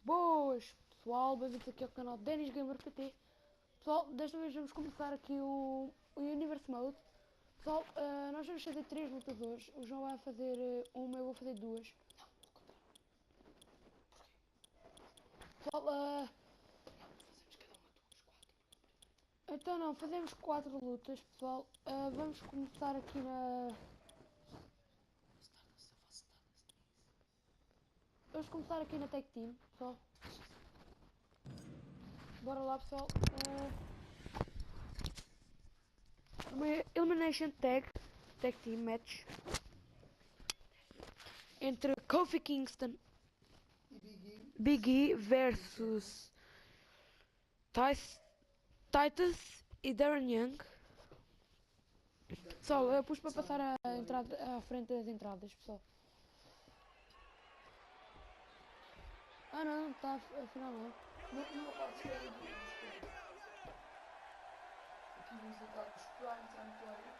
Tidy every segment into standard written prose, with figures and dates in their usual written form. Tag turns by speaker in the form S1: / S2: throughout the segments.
S1: Boas pessoal, bem-vindos aqui ao canal Denis Gamer PT. Pessoal, desta vez vamos começar aqui o Universe Mode. Pessoal, nós vamos fazer 3 lutas hoje. O João vai fazer uma, eu vou fazer 2. Pessoal, então não, fazemos 4 lutas, pessoal. Vamos começar aqui na... Vamos começar aqui na Tag Team, pessoal. Bora lá, pessoal. Uma Elimination Tag Team Match entre Kofi Kingston e Big E versus Titus e Darren Young. Pessoal, eu pus para passar a entrada à frente das entradas, pessoal. Ah não, está, afinal não.
S2: Numa parte que era aqui vamos tentar os Prime Time Players.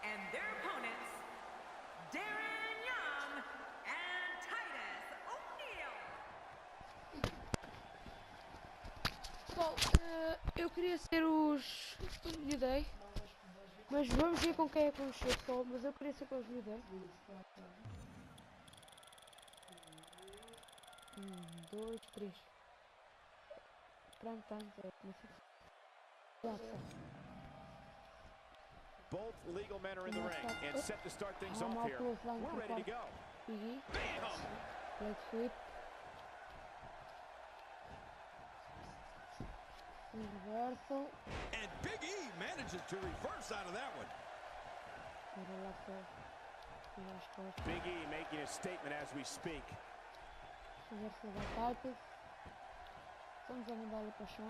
S3: And their opponents, Darren Young and Titus O'Neil.
S1: Pessoal, eu queria ser os New Day, mas vamos ver com quem é que vamos ser, pessoal. Mas eu queria ser com os New Day. 1, 2, 3. Prime time,
S4: Both legal men are in the ring and set to start things off here. We're ready to go.
S1: Big E.
S4: Bam!
S1: Leg sweep. Reversal.
S4: And Big E manages to reverse out of that one. Big E making a statement as we speak.
S1: Reversal da Titus. Vamos a mandar ele para o chão.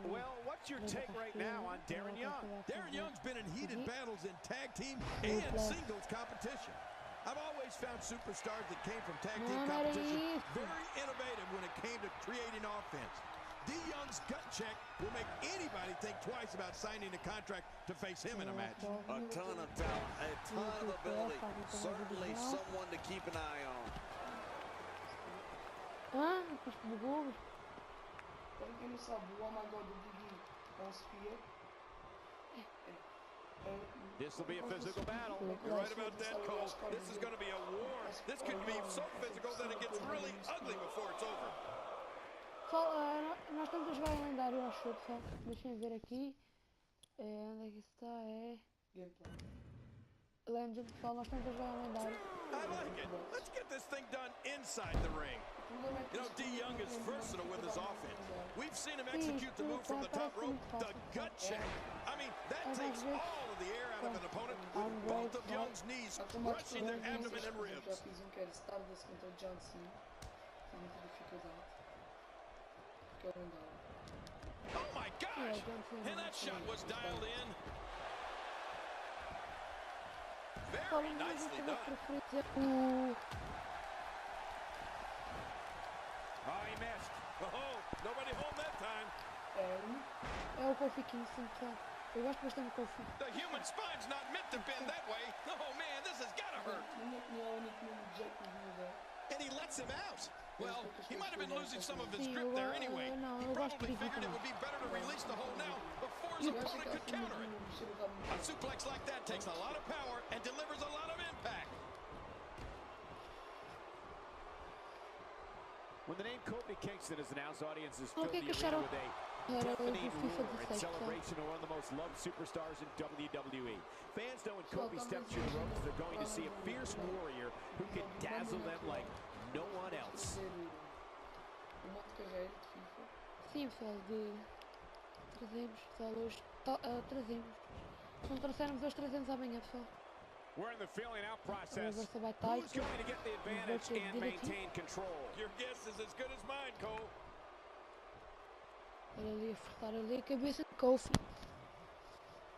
S4: Well, what's your take right now on Darren Young? Darren Young's been in heated battles in tag team and singles competition. I've always found superstars that came from tag team competition very innovative when it came to creating offense. D. Young's gut check will make anybody think twice about signing a contract to face him in a match.
S5: A ton of talent, a ton of ability. Certainly someone to keep an eye on.
S2: Quem não sabe, o Agora do Big E é um Spear.
S4: This will be a physical battle. You're right about that, Cole. This is going to be a war. This could be so physical that it gets really ugly before it's over.
S1: Pessoal, nós estamos a jogar em lendário, acho, pessoal. Deixem ver aqui. Onde é que está? É...
S2: Gameplay.
S1: Legend, pessoal, nós estamos a jogar em lendário.
S4: I like it. Let's get this thing done inside the ring. You know, D. Young is versatile with his offense. We've seen him execute the move from the top rope, the gut check. I mean, that takes all of the air out of an opponent with both of Young's knees crushing their abdomen and ribs.
S2: Já fiz que era Stardust contra John Cena. Tem muita dificuldade. Que é lendário.
S4: Oh my gosh! And that shot was dialed in. Very nicely done. Oh, he missed. Oh, nobody home that time.
S1: É o Kofi Kingston, pessoal. Eu gosto bastante do Kofi.
S4: The human spine's not meant to bend that way. Oh man, this has got to hurt. And he lets him out. Well, he might have been losing some of his grip there anyway. He probably figured it would be better to release the hold now before his opponent could counter it. A suplex like that takes a lot of power and delivers a lot of impact. When the name Kofi Kingston is announced, audiences fill the arena with a deafening roar in celebration of one of the most loved superstars in WWE. Fans know when Kofi steps through the ropes, they're going to see a fierce warrior who can dazzle them like no one else.
S1: Sim, pessoal, trazemos, pessoal, hoje trazemos. Se não trouxermos, hoje trazemos amanhã, pessoal.
S4: We're in the filling out process. Who's going to get the advantage and maintain control? Your guess is as good as mine, Cole.
S1: Olha ali, acertar ali a cabeça de Kofi.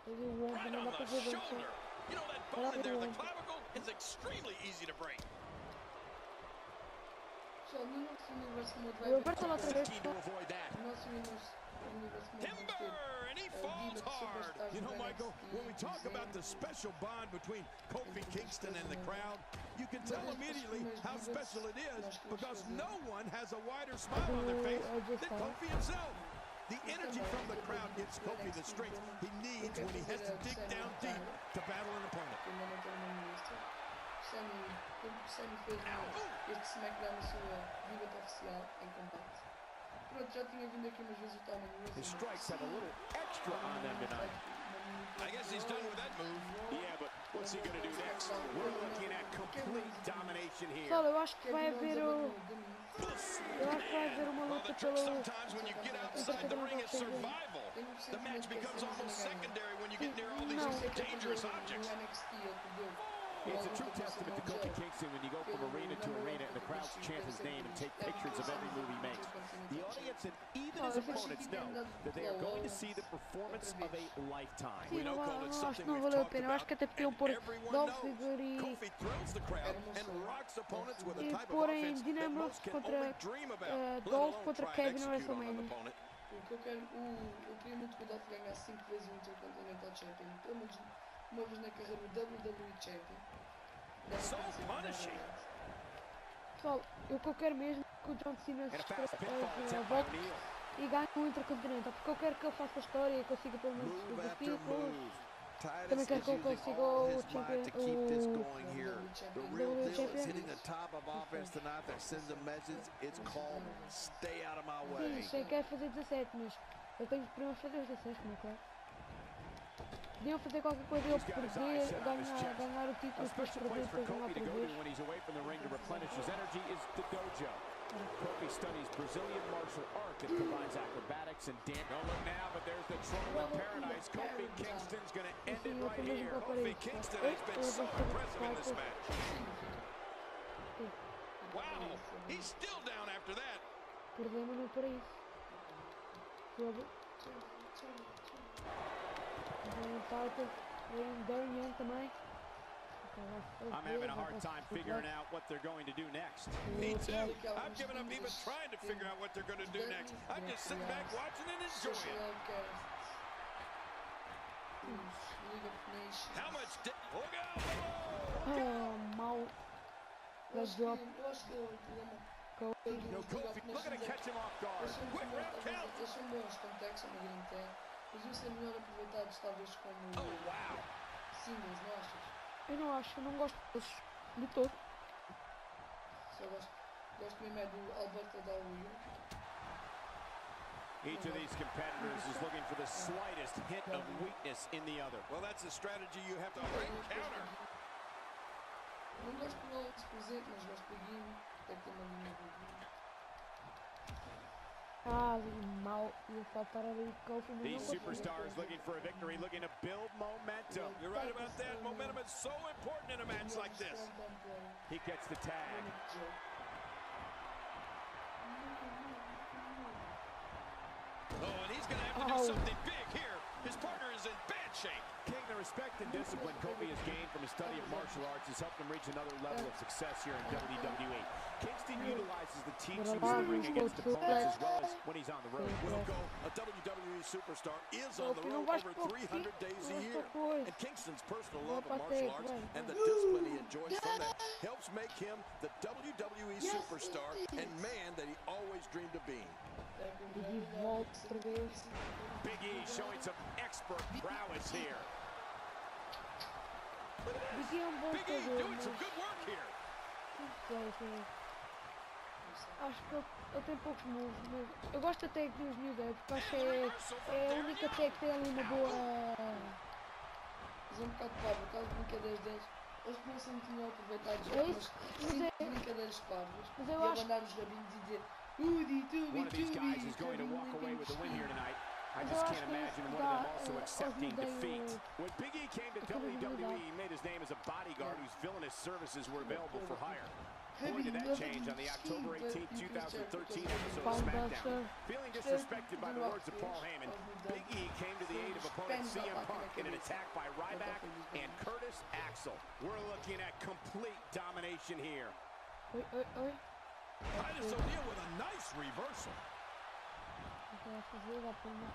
S1: Ali o ombro,
S4: Right
S1: não
S4: on
S1: dá para
S4: the
S1: ver bem,
S4: shoulder.
S1: pessoal.
S4: You know that bone in there, the clavicle, is extremely easy to break.
S2: Pessoal, no nosso universo
S1: Eu aperto lá outra vez,
S4: Key to
S1: pessoal.
S4: avoid that.
S2: no nosso universo
S4: Timber, and he falls hard. You know, Michael, when we talk about the special bond between Kofi Kingston and the crowd, you can tell immediately how special it is because no one has a wider smile on their face than Kofi himself. The energy from the crowd gives Kofi the strength he needs when he has to dig down deep to battle an opponent.
S2: Sammy fez este SmackDown na sua debut oficial em combate. Pronto, já tinha vindo aqui umas vezes o Tommy.
S6: His strikes have a little extra on them tonight.
S4: I guess he's done with that move.
S6: Yeah, but what's he going to do next? We're looking at complete domination here.
S1: Pessoal, eu acho que vai haver uma
S4: Well,
S1: luta
S4: the trick
S1: pelo
S4: sometimes when you get outside the ring is survival. The match becomes almost secondary when you get near all these dangerous objects.
S6: It's a true testament to Kofi Kingston when you go from arena to arena and the crowds chant his name and take pictures of every move he makes. The audience and even his opponents know that they are going to see the performance of a lifetime.
S1: Sim, não acho que não valeu a pena. Eu acho que até podiam pôr Dolph Ziggler
S4: Kofi thrills the crowd and rocks opponents with a
S1: e
S4: type of
S1: porem
S4: offense that
S1: Dynamo
S4: most can
S1: contra
S4: only dream about, let
S1: Dolph
S4: alone
S1: contra
S4: try and
S1: Kevin no
S4: execute on an
S1: WrestleMania.
S4: opponent.
S2: Eu queria muito que o Dolph ganhasse 5 vezes o Intercontinental Champion, pelo menos uma vez na carreira o WWE Champion.
S4: So punishing.
S1: Pessoal, o que eu quero mesmo é que o John Cena volte e ganhe o Intercontinental, porque eu quero que ele faça a história e consiga pelo menos os títulos. Também quero que ele consiga o Champion,
S5: The real deal is hitting the top of offense tonight that sends a message. It's called stay out of my way.
S1: Sim, sei que quer fazer 17, mas eu tenho que primeiro fazer os 16, como é claro. Podiam fazer qualquer coisa, ele perder, ganhar o título, depois perder, depois ganhar outra vez.
S6: When he's away from the ring to replenish his energy is the dojo. Kofi studies Brazilian martial art that combines acrobatics and dance. Don't look now, but there's the trouble in paradise. Kofi Kingston's going to end it right here.
S4: Kofi Kingston has been so impressive in this match. Wow, he's still down after that.
S1: Problema não para isso. Darren Young também.
S6: I'm having a hard time figuring out what they're going to do next.
S4: Me too. I've given up even trying to figure out what they're going to do next. I'm just sitting back watching and enjoying. How much look out!
S1: Mal. Let's drop.
S6: No, Kofi looking to catch him off guard.
S4: Quick ref count.
S2: Eles são bons quando tecam uma grande terra, mas iam ser melhor aproveitados talvez como singles, não achas?
S1: Eu não acho, eu não gosto deles de todo.
S2: Só gosto mesmo é do Alberto Del Rio.
S6: Each of these competitors is looking for the slightest hint of weakness in the other.
S4: Well, that's a strategy you have to counter.
S2: Não gosto do Alex presente, mas gosto do Guinho. Tem que ter uma linha do Guinho.
S1: Mal. Ia faltar ali Kofi.
S6: These superstars looking for a victory, looking to build momentum.
S4: You're right about that. Momentum is so important in a match like this.
S6: He gets the tag.
S4: Oh, and he's going to have to do something big here. His partner is in bad shape.
S6: King, the respect and discipline Kofi has gained from his study of martial arts has helped him reach another level of success here in WWE. Kingston utilizes the teachings of the ring against opponents as well as when he's on the road.
S4: Wilco, a WWE superstar, is on the road over 300 days a year. And Kingston's personal love of martial arts and the discipline he enjoys from that helps make him the WWE superstar and man that he always dreamed of being.
S6: Big E showing some expert prowess here.
S4: Big E doing some good work here.
S1: Acho que ele tem poucos moves, mas eu gosto até dos New Day, porque acho que é a única tag que tem ali uma boa.
S2: Mas é um bocado parvo, aquelas brincadeiras deles, eles começam muito mal aproveitados, mas brincadeiras parvas, e abanar os rabinhos e dizer
S6: one of these guys is going to walk away with the win here tonight. I just can't imagine one of them also accepting defeat. When Big E came to WWE, he made his name as a bodyguard whose villainous services were available for hire. Boy, did that change on the October 18, 2013 episode of SmackDown. Feeling disrespected by the words of Paul Heyman, Big E came to the aid of opponent CM Punk in an attack by Ryback and Curtis Axel. We're looking at complete domination here.
S4: Titus O'Neil with a nice reversal.
S1: vai fazer, vai pôr uma...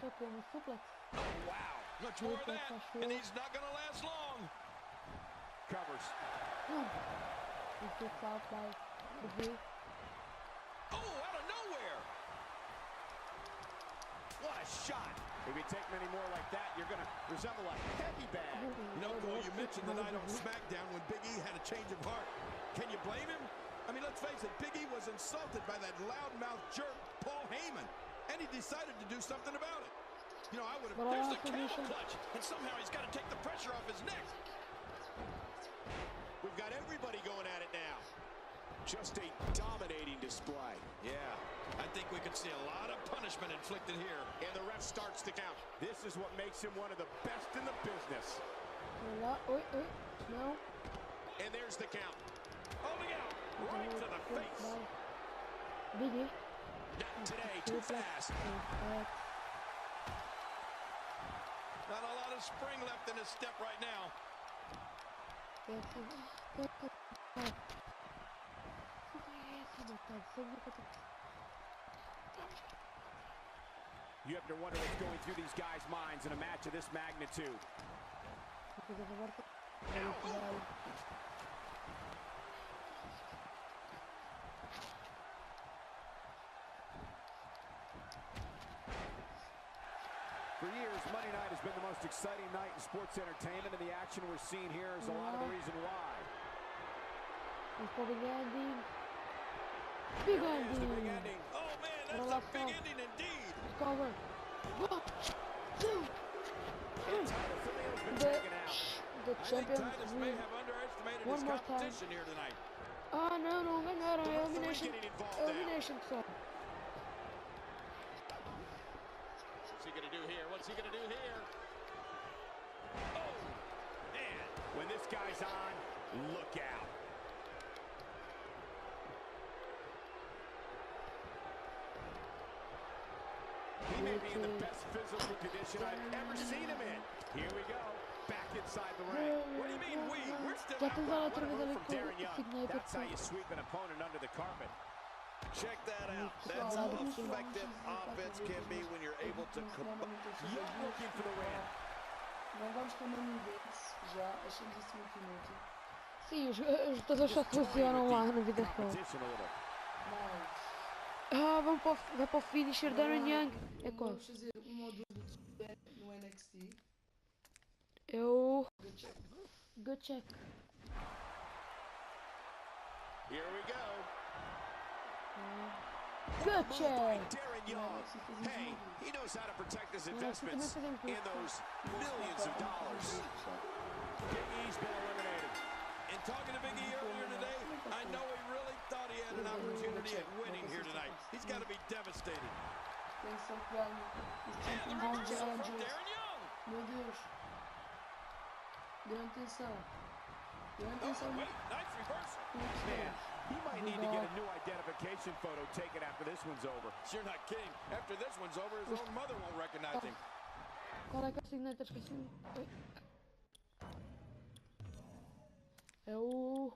S1: Tocou no suplex.
S4: Wow, much more of that, and he's not going to last long.
S6: Covers.
S1: He gets out by the V.
S4: Oh, out of nowhere.
S6: What a shot. If you take many more like that, you're going to resemble a heavy bag.
S4: Cole, you mentioned the night on SmackDown when Big E had a change of heart. Can you blame him? I mean, let's face it, Big E was insulted by that loudmouth jerk, Paul Heyman, and he decided to do something about it. You know, I would have...
S6: There's the camel clutch, and somehow he's got to take the pressure off his neck. We've got everybody going at it now. Just a dominating display.
S4: Yeah, I think we could see a lot of punishment inflicted here.
S6: And the ref starts the count. This is what makes him one of the best in the business.
S1: No.
S6: And there's the count. Oh, look out. Right to the face.
S1: Biggie.
S6: Not today, too fast.
S4: Not a lot of spring left in his step right now.
S6: You have to wonder what's going through these guys' minds in a match of this magnitude. For years, Monday night has been the most exciting night in sports entertainment, and the action we're seeing here is a lot of the reason why.
S1: Big ending.
S6: Big ending.
S4: Oh, man, that's a big ending indeed.
S1: Cover. 1, 2, 3. The champions
S4: may have underestimated
S1: one
S4: his
S1: more
S4: competition
S1: time
S4: here tonight.
S1: Ah, não ganharam. Elimination só.
S6: What's he going to do here? What's he going to do here? Oh, man. When this guy's on, look out. He may be in the best physical condition I've ever seen him in. Here we go. Back inside the ring.
S4: What do you mean we? We're still
S1: Já
S4: out.
S1: tens ela outra vez ali
S6: From
S1: com
S6: Darren
S1: o
S6: Young.
S1: Signature.
S6: That's how you sweep an opponent under the carpet.
S5: Check that out. That's how effective offense can be when you're able to combine.
S6: Young looking for the win.
S2: Não vamos ter mano deles, já achamos isso muito inútil.
S1: Sim, os lutadores só funcionam lá na vida real.
S2: Mas
S1: Ah, vai para o finisher Darren Young. É qual?
S2: vamos fazer uma ou duas no NXT.
S1: É o...
S2: Good check.
S1: Good check.
S6: Here we go.
S1: Good check.
S6: Darren Young. Hey, he knows how to protect his investments in those millions of dollars. Big E's been eliminated.
S4: And talking to Big E earlier today, I know he really thought he had an opportunity at winning here tonight. He's got to be devastated.
S2: Atenção que ganho.
S4: And the reversal from Darren Young.
S2: Meu Deus. Grande atenção. Grande
S4: Oh,
S2: atenção.
S4: wait, nice reversal.
S6: Man, he might need to get a new identification photo taken after this one's over.
S4: You're not kidding. After this one's over, his own mother won't recognize him.
S1: Qual é que é o signature? Esqueci. Oi. É o...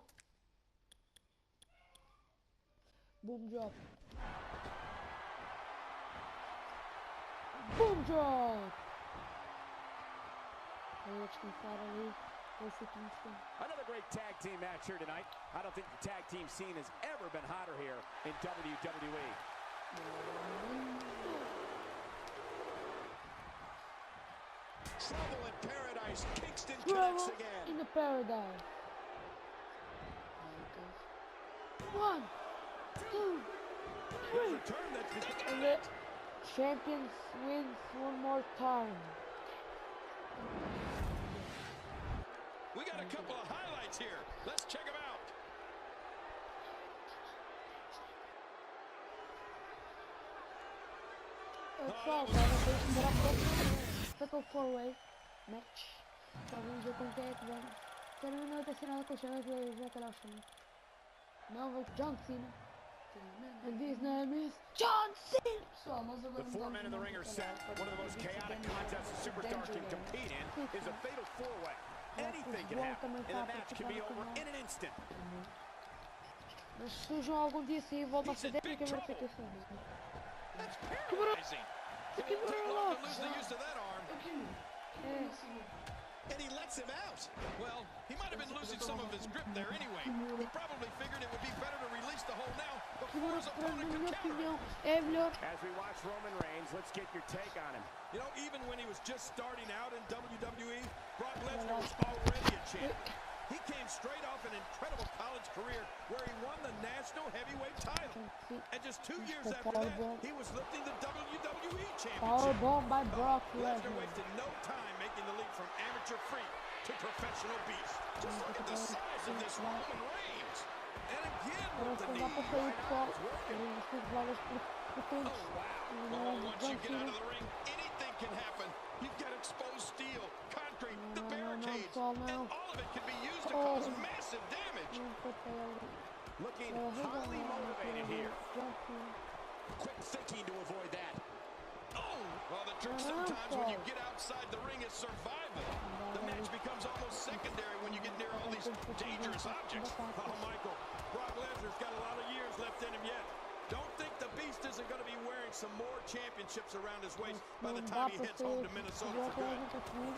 S1: Boom drop. Boom drop! Eu ia descansar ali. Eu fui que
S6: Another great tag team match here tonight. I don't think the tag team scene has ever been hotter here in WWE. Trouble in paradise. Kingston connects again.
S1: in the paradise. 1, 2, 3. And the champions wins one more time.
S4: We got a couple of highlights here. Let's check them out.
S1: Pessoal, será Fatal 4-Way match. Talvez eu com quem é que vamos. Terminou a sinal com o chama que já terá o chama. Não, vai John Cena. And his name is John Cena.
S2: Pessoal, nós agora
S6: The four men in the ring are set. One of the most chaotic contests a superstar can compete in is a fatal four-way. Anything can happen, and the match can be over in an instant.
S1: Mas se o João algum dia sair, volta a ser técnica, vai ficar assim.
S4: That's paralyzing. It won't take long to lose the use of that arm. And he lets him out. Well, he might have been losing some of his grip there anyway. He probably figured it would be better to release the hold now before his opponent could counter it.
S6: As we watch Roman Reigns, let's get your take on him.
S4: You know, even when he was just starting out in WWE, Brock Lesnar was already a champion. He came straight off an incredible college career where he won the National Heavyweight title. And just 2 years after that, he was lifting the WWE Championship.
S1: Powerbomb by Brock
S4: Lesnar
S1: Lesnar.
S4: wasted no time making the leap from amateur freak to professional beast. Just look at the size of this Roman Reigns. And again with the knee. Oh, wow. Once you get out of the ring, anything can happen. You've got exposed steel, concrete, the barricades, and all of it can be used to cause massive damage.
S6: Looking highly motivated here. Quick thinking to avoid that.
S4: Oh, well, the trick sometimes when you get outside the ring is survival. The match becomes almost secondary when you get near all these dangerous objects. Oh, Michael, Brock Lesnar's got a lot of years left in him yet. Don't think the Beast isn't going to be wearing some more championships around his waist by the time he heads home to Minnesota for good.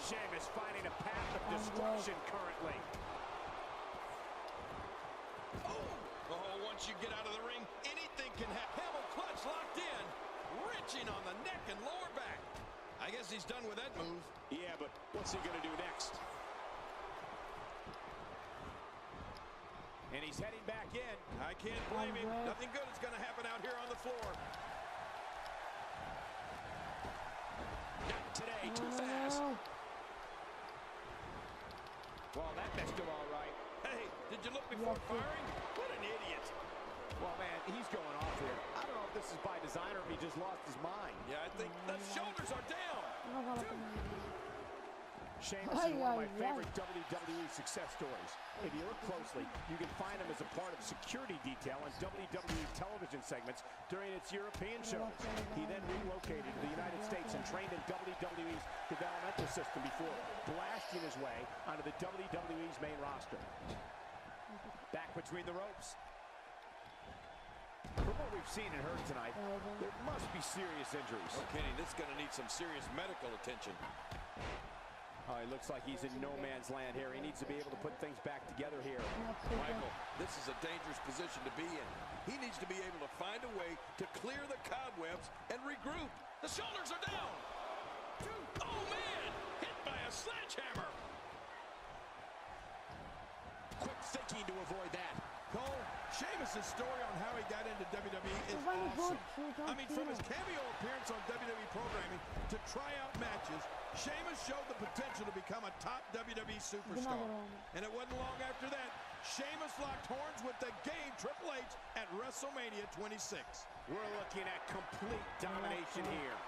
S6: Sheamus finding a path of destruction currently.
S4: Oh, once you get out of the ring, anything can happen. Camel clutch locked in, wrenching on the neck and lower back. I guess he's done with that move.
S6: Yeah, but what's he going to do next? And he's heading back in.
S4: I can't blame him. Nothing good is going to happen out here on the floor.
S6: Not today, too fast. Well, that messed him all right.
S4: Hey, did you look before firing? What an idiot.
S6: Well, man, he's going off here. I don't know if this is by design or if he just lost his mind.
S4: Yeah, I think the shoulders are down.
S6: Sheamus is one of my favorite WWE success stories. If you look closely, you can find him as a part of security detail on WWE television segments during its European shows. He then relocated to the United States and trained in WWE's developmental system before blasting his way onto the WWE's main roster. Back between the ropes. From what we've seen and heard tonight, there must be serious injuries.
S4: Oh, Kenny, this is going to need some serious medical attention.
S6: Oh, he looks like he's in no man's land here. He needs to be able to put things back together here.
S4: Michael, this is a dangerous position to be in. He needs to be able to find a way to clear the cobwebs and regroup. The shoulders are down. Oh, man! Hit by a sledgehammer.
S6: Quick thinking to avoid that.
S4: Cole, Sheamus' story on how he got into WWE is awesome. I mean, from his cameo appearance on WWE programming to tryout matches, Sheamus showed the potential to become a top WWE superstar. And it wasn't long after that, Sheamus locked horns with the game Triple H at WrestleMania 26.
S6: We're looking at complete domination here.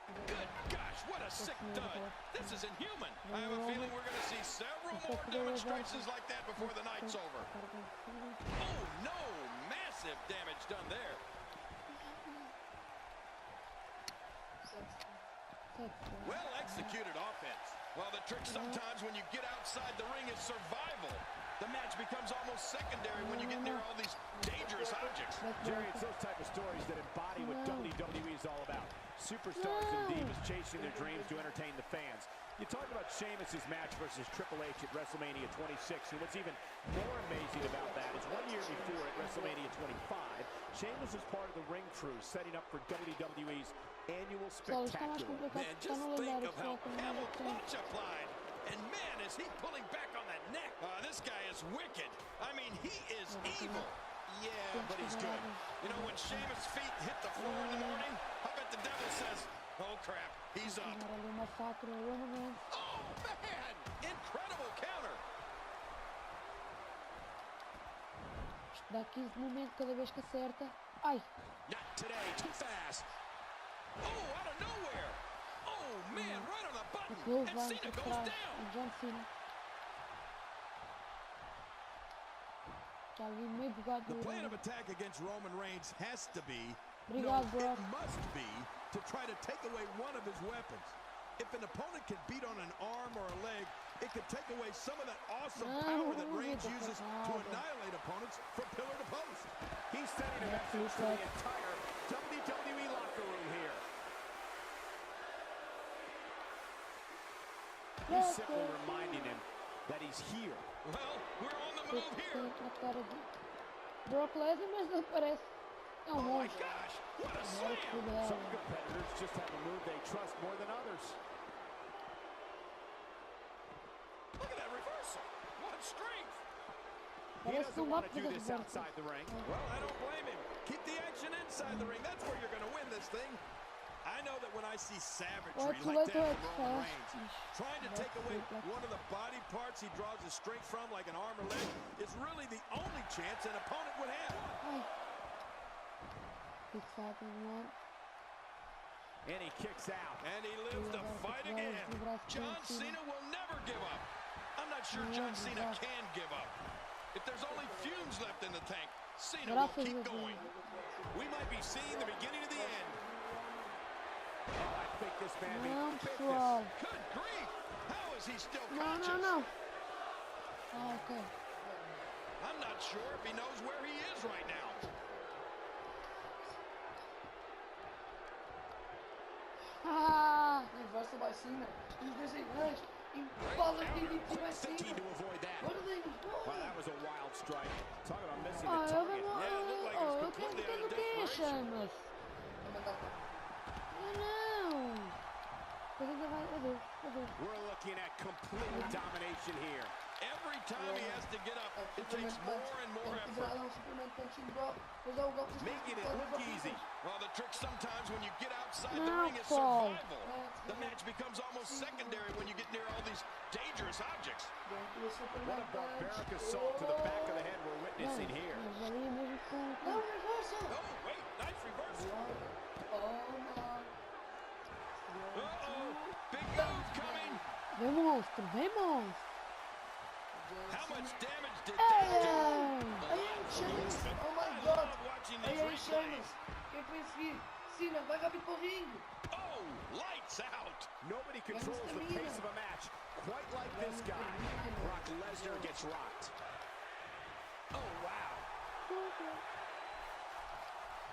S4: Good gosh, what a sick dud. This is inhuman. I have a feeling we're going to see several more demonstrations like that before the night's over. Oh, no. Massive damage done there. Well executed offense. Well, the trick sometimes when you get outside the ring is survival. The match becomes almost secondary when you get near all these dangerous objects.
S6: Jerry, it's those type of stories that embody what WWE is all about. Superstars and divas chasing their dreams to entertain the fans. You talk about Sheamus' match versus Triple H at WrestleMania 26, and what's even more amazing about that is 1 year before at WrestleMania 25, Sheamus was part of the ring crew setting up for WWE's annual spectacular.
S4: Man, just think of how camel clutch applied. And man, is he pulling back on that neck. This guy is wicked. I mean, he is evil. Yeah, but he's good. You know, when Sheamus' feet hit the floor in the morning, I bet the devil says, oh, crap, he's up. Oh, man, incredible counter.
S1: Dá 15 momentos cada vez que acerta. Ai!
S6: Not today, too fast.
S4: Oh, out of nowhere. Oh, man, right on the button. And Cena goes down.
S1: John Cena.
S4: The plan of attack against Roman Reigns has to be,
S1: Obrigado,
S4: it must be, to try to take away one of his weapons. If an opponent can beat on an arm or a leg, it can take away some of that awesome power that Reigns uses to annihilate opponents from pillar to post.
S6: He's sending a message to the entire WWE locker room here. He's simply reminding him that he's here.
S4: Well, we're on the move here.
S1: Brock Lesnar, mas não parece. É
S4: Oh my
S1: monstro.
S4: gosh, what a slam!
S6: Some competitors just have a move they trust more than others.
S4: Look at that reversal. What strength!
S6: He doesn't want to do this outside the ring.
S4: Well, I don't blame him. Keep the action inside the ring. That's where you're going to win this thing. I know that when I see savagery like that from Roman Reigns, trying to take away one of the body parts he draws his strength from, like an arm or leg, is really the only chance an opponent would have.
S6: And he kicks out.
S4: And he lives to fight again. John Cena will never give up. I'm not sure John Cena can give up. If there's only fumes left in the tank, Cena will keep going. We might be seeing the beginning of the end.
S6: Oh, I think this man needs to
S4: Good grief! How is he still conscious?
S1: No. Okay.
S4: I'm not sure if he knows where he is right now.
S2: Reversal by Cena. He's busy. Follow DDT by Cena.
S6: to avoid that.
S2: What are they doing?
S6: Wow, that was a wild strike. Talk about missing the target.
S4: Yeah, it looked like it was completely out of desperation.
S6: We're looking at complete domination here.
S4: Every time he has to get up, it takes more and more effort.
S6: Making it look easy.
S4: Well, the trick sometimes when you get outside the ring is survival. The match becomes almost secondary when you get near all these dangerous objects.
S6: What a barbaric assault to the back of the head we're witnessing here.
S2: No reversal.
S4: Oh, wait, nice reversal. Uh-oh, big move coming.
S1: Vem monstro.
S4: How much damage did that do?
S2: Oh my God.
S4: Watching
S2: Aí
S4: these
S2: Sheamus.
S4: replays.
S2: Quem foi seguir? Cena, vai Gabi pro ringue.
S4: Oh, lights out.
S6: Nobody controls the pace of a match quite like this guy. Brock Lesnar gets rocked.
S4: Oh, wow.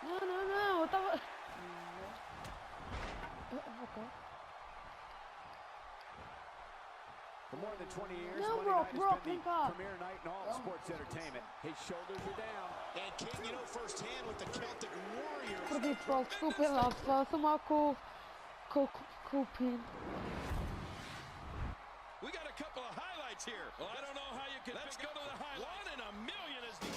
S1: Não. Eu tava... Okay.
S6: For more than 20 years,
S1: No,
S6: Monday night
S1: Brock,
S6: has been
S1: link
S6: the
S1: up.
S6: premier night in all of sports entertainment. His shoulders are down.
S5: And King, you know firsthand with the Celtic Warriors.
S1: Perdi, pessoal, desculpem lá, pessoal, estou mal com o pin.
S4: We got a couple of highlights here. Well, I don't know how you can. Let's go to the highlight. 1 in a million is the.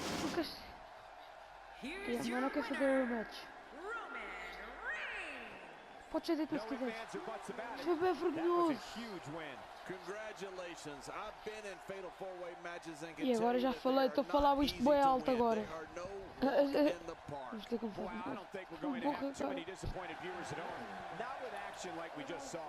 S3: Here's
S1: Mas
S3: your
S1: não quero fazer
S3: winner,
S1: o match.
S3: Roman Reigns.
S1: Pode ser dito
S6: No
S1: se quiser.
S6: ifs, ands, or buts about it.
S1: Foi bem
S6: That was
S1: vergonhoso.
S6: a huge win.
S5: Congratulations. I've been in fatal four-way matches and can
S1: E agora
S5: tell
S1: já
S5: you that
S1: falei,
S5: they
S1: estou
S5: are
S1: a falar
S5: not
S1: isto
S5: easy
S1: bem
S5: to
S1: alto
S5: win.
S1: agora.
S5: They are no walk in the park.
S1: Vamos ter como
S6: Boy,
S1: fazer
S6: I don't think we're going to have too many disappointed viewers at home. Not with action like we just saw.